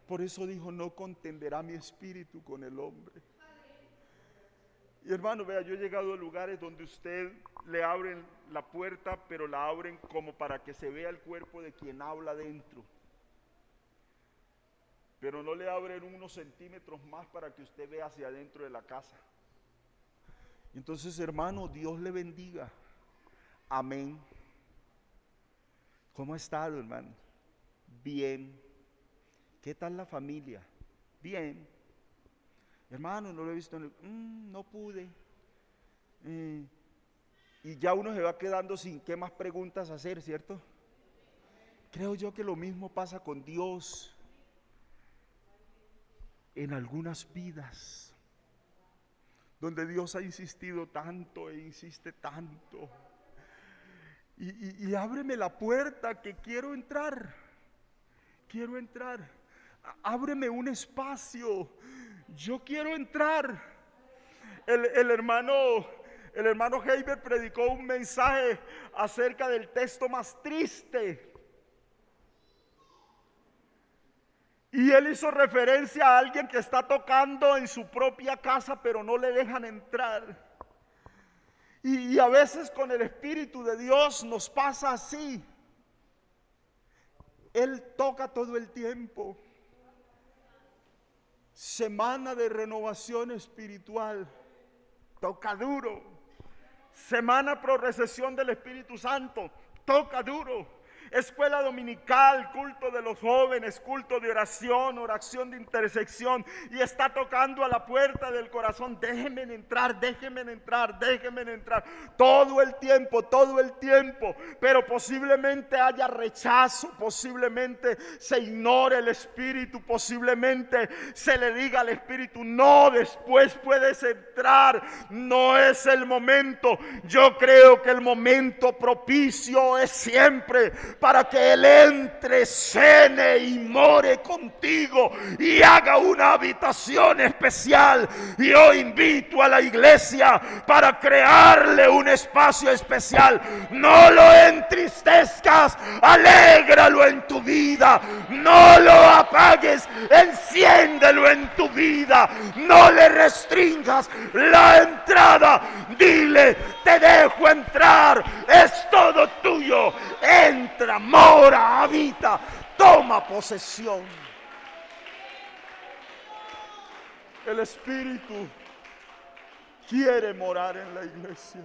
A: Por eso dijo, no contenderá mi espíritu con el hombre. Y hermano, vea, yo he llegado a lugares donde usted le abren la puerta, pero la abren como para que se vea el cuerpo de quien habla dentro. Pero no le abren unos centímetros más para que usted vea hacia adentro de la casa. Entonces, hermano, Dios le bendiga. Amén. ¿Cómo ha estado, hermano? Bien. ¿Qué tal la familia? Bien. Hermano, no lo he visto no pude. Y ya uno se va quedando sin qué más preguntas hacer, ¿cierto? Creo yo que lo mismo pasa con Dios en algunas vidas, donde Dios ha insistido tanto e insiste tanto. Y ábreme la puerta que quiero entrar. Quiero entrar. Ábreme un espacio. Yo quiero entrar. El hermano Heiber predicó un mensaje acerca del texto más triste. Y él hizo referencia a alguien que está tocando en su propia casa, pero no le dejan entrar. Y a veces con el Espíritu de Dios nos pasa así. Él toca todo el tiempo. Semana de renovación espiritual. Toca duro. Semana pro recesión del Espíritu Santo. Toca duro. Escuela dominical, culto de los jóvenes, culto de oración, oración de intersección, y está tocando a la puerta del corazón. Déjenme entrar, déjenme entrar, déjenme entrar. Todo el tiempo, pero posiblemente haya rechazo, posiblemente se ignore el Espíritu, posiblemente se le diga al Espíritu, no, después puedes entrar, no es el momento. Yo creo que el momento propicio es siempre para que Él entre, cene y more contigo y haga una habitación especial. Y yo invito a la iglesia para crearle un espacio especial. No lo entristezcas, alégralo en tu vida. No lo apagues, enciéndelo en tu vida. No le restringas la entrada. Dile, te dejo entrar, es todo tuyo. Entra, mora, habita, toma posesión. El Espíritu quiere morar en la iglesia.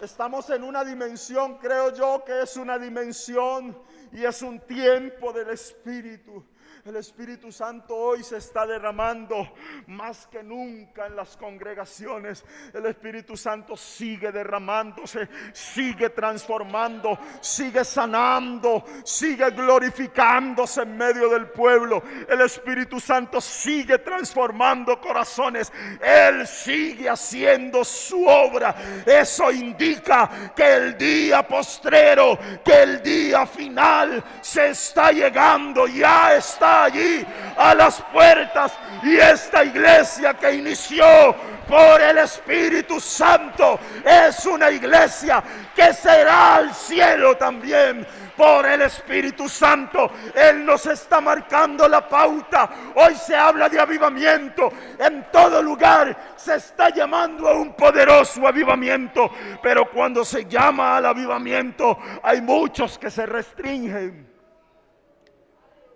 A: Estamos en una dimensión, creo yo que es una dimensión y es un tiempo del Espíritu. El Espíritu Santo hoy se está derramando más que nunca en las congregaciones. El Espíritu Santo sigue derramándose, sigue transformando, sigue sanando, sigue glorificándose en medio del pueblo. El Espíritu Santo sigue transformando corazones. Él sigue haciendo su obra. Eso indica que el día postrero, que el día final se está llegando, ya está allí a las puertas. Y esta iglesia que inició por el Espíritu Santo es una iglesia que será al cielo también por el Espíritu Santo. Él nos está marcando la pauta. Hoy se habla de avivamiento en todo lugar, se está llamando a un poderoso avivamiento, pero cuando se llama al avivamiento hay muchos que se restringen.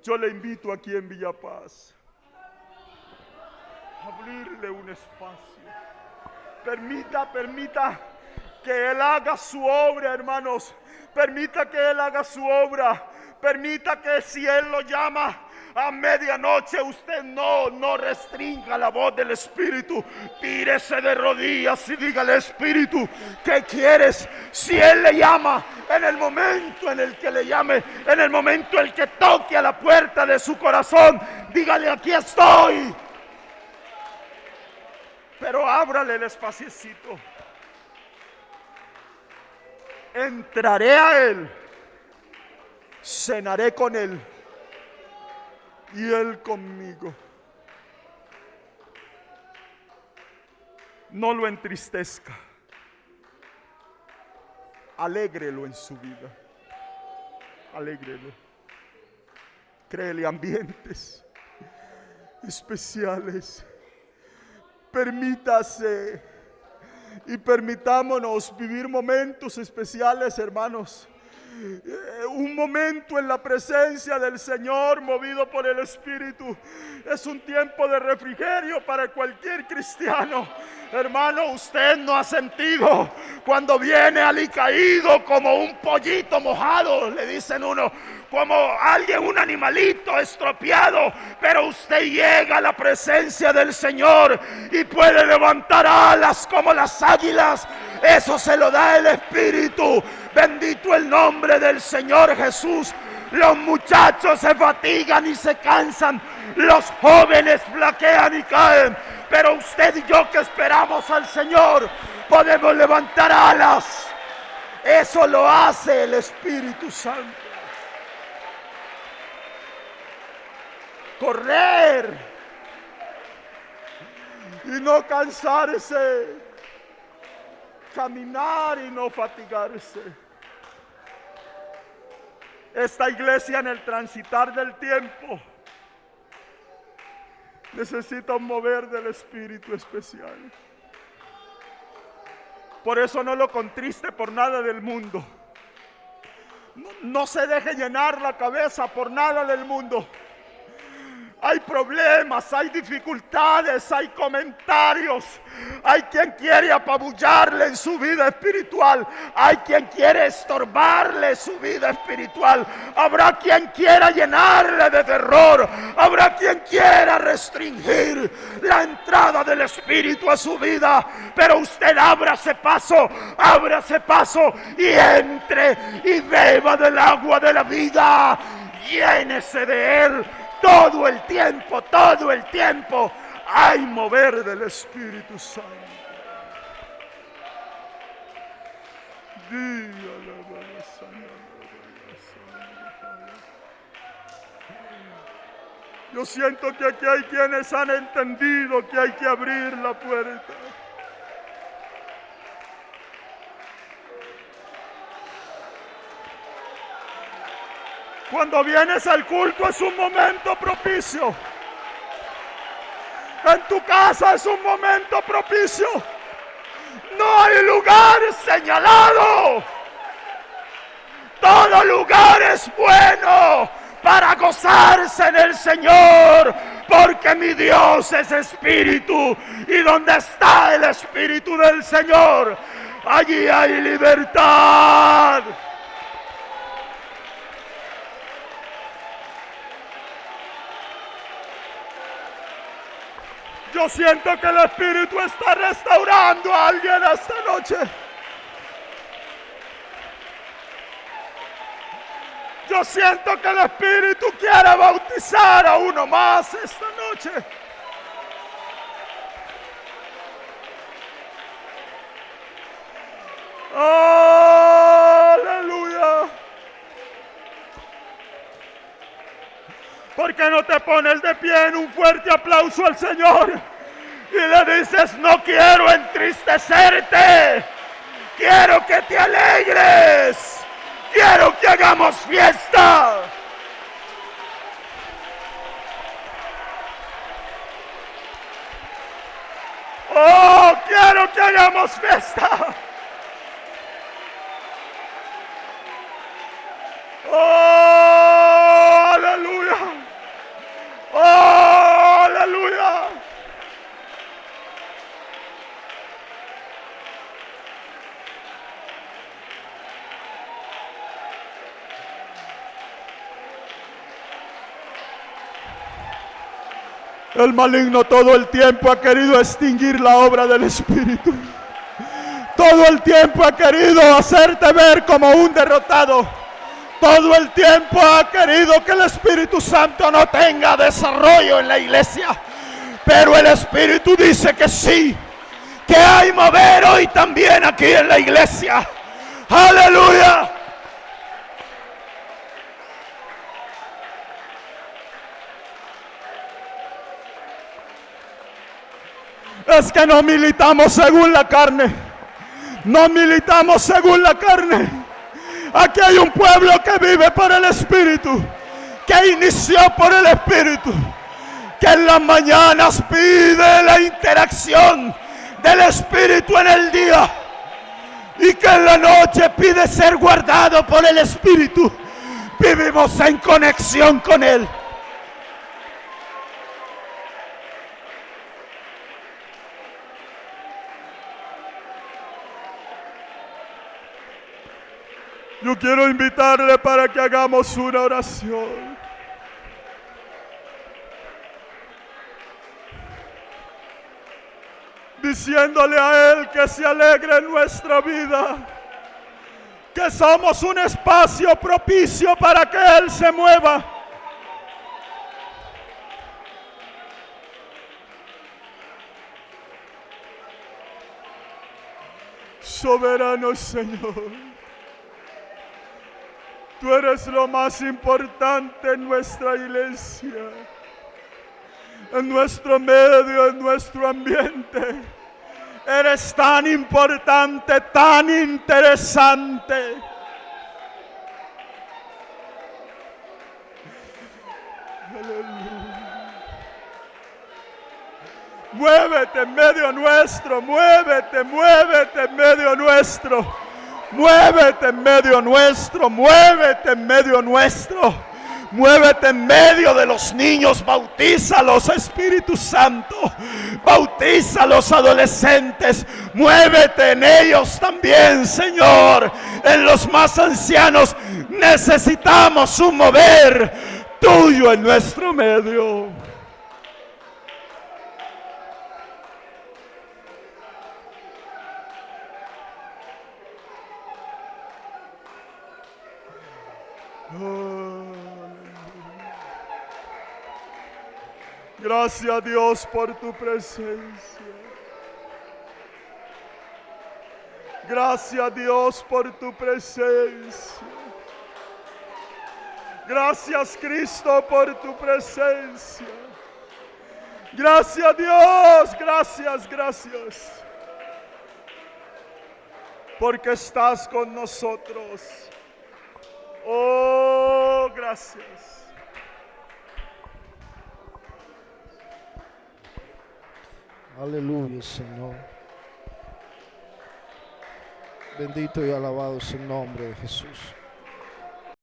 A: Yo le invito aquí en Villa Paz a abrirle un espacio. Permita que Él haga su obra, hermanos. Permita que Él haga su obra. Permita que si Él lo llama a medianoche, usted no restrinja la voz del Espíritu. Tírese de rodillas y dígale: Espíritu, ¿qué quieres? Si Él le llama, en el momento en el que le llame, en el momento en el que toque a la puerta de su corazón, dígale: aquí estoy. Pero ábrale el espaciecito. Entraré a Él, cenaré con Él y Él conmigo. No lo entristezca, alégrelo en su vida, alégrelo. Créele ambientes especiales. Permítase y permitámonos vivir momentos especiales, hermanos. Un momento en la presencia del Señor, movido por el Espíritu, es un tiempo de refrigerio para cualquier cristiano. Hermano, usted no ha sentido cuando viene alicaído como un pollito mojado, le dicen uno, como alguien, un animalito estropeado, pero usted llega a la presencia del Señor y puede levantar alas como las águilas. Eso se lo da el Espíritu. Bendito el nombre del Señor Jesús. Los muchachos se fatigan y se cansan, los jóvenes flaquean y caen, pero usted y yo que esperamos al Señor podemos levantar alas. Eso lo hace el Espíritu Santo. Correr y no cansarse, caminar y no fatigarse. Esta iglesia, en el transitar del tiempo, necesita un mover del Espíritu especial. Por eso no lo contriste por nada del mundo. No se deje llenar la cabeza por nada del mundo. Hay problemas, hay dificultades, hay comentarios. Hay quien quiere apabullarle en su vida espiritual. Hay quien quiere estorbarle su vida espiritual. Habrá quien quiera llenarle de terror. Habrá quien quiera restringir la entrada del Espíritu a su vida. Pero usted ábrase paso y entre y beba del agua de la vida. Llénese de Él. Todo el tiempo hay mover del Espíritu Santo. Yo siento que aquí hay quienes han entendido que hay que abrir la puerta. Cuando vienes al culto es un momento propicio. En tu casa es un momento propicio. No hay lugar señalado. Todo lugar es bueno para gozarse en el Señor, porque mi Dios es espíritu, y donde está el Espíritu del Señor, allí hay libertad. Yo siento que el Espíritu está restaurando a alguien esta noche. Yo siento que el Espíritu quiere bautizar a uno más esta noche. Aleluya. ¿Por qué no te pones de pie en un fuerte aplauso al Señor? Y le dices: no quiero entristecerte, quiero que te alegres, quiero que hagamos fiesta. Oh, quiero que hagamos fiesta. Oh, aleluya. Oh, aleluya. El maligno todo el tiempo ha querido extinguir la obra del Espíritu. Todo el tiempo ha querido hacerte ver como un derrotado. Todo el tiempo ha querido que el Espíritu Santo no tenga desarrollo en la iglesia. Pero el Espíritu dice que sí, que hay mover hoy también aquí en la iglesia. ¡Aleluya! Es que no militamos según la carne. No militamos según la carne. Aquí hay un pueblo que vive por el Espíritu, que inició por el Espíritu, que en las mañanas pide la interacción del Espíritu en el día, y que en la noche pide ser guardado por el Espíritu. Vivimos en conexión con Él. Yo quiero invitarle para que hagamos una oración. Diciéndole a Él que se alegre en nuestra vida, que somos un espacio propicio para que Él se mueva. Soberano Señor, Tú eres lo más importante en nuestra iglesia, en nuestro medio, en nuestro ambiente. Eres tan importante, tan interesante. Aleluya. Muévete en medio nuestro, muévete, muévete en medio nuestro. Muévete en medio nuestro, muévete en medio nuestro. Muévete en medio de los niños, bautízalos, Espíritu Santo. Bautiza a los adolescentes, muévete en ellos también, Señor. En los más ancianos necesitamos un mover tuyo en nuestro medio. Gracias, Dios, por tu presencia. Gracias, Dios, por tu presencia. Gracias, Cristo, por tu presencia. Gracias, Dios. Gracias, gracias. Porque estás con nosotros. Oh, gracias.
B: Aleluya, Señor. Bendito y alabado es el nombre de Jesús.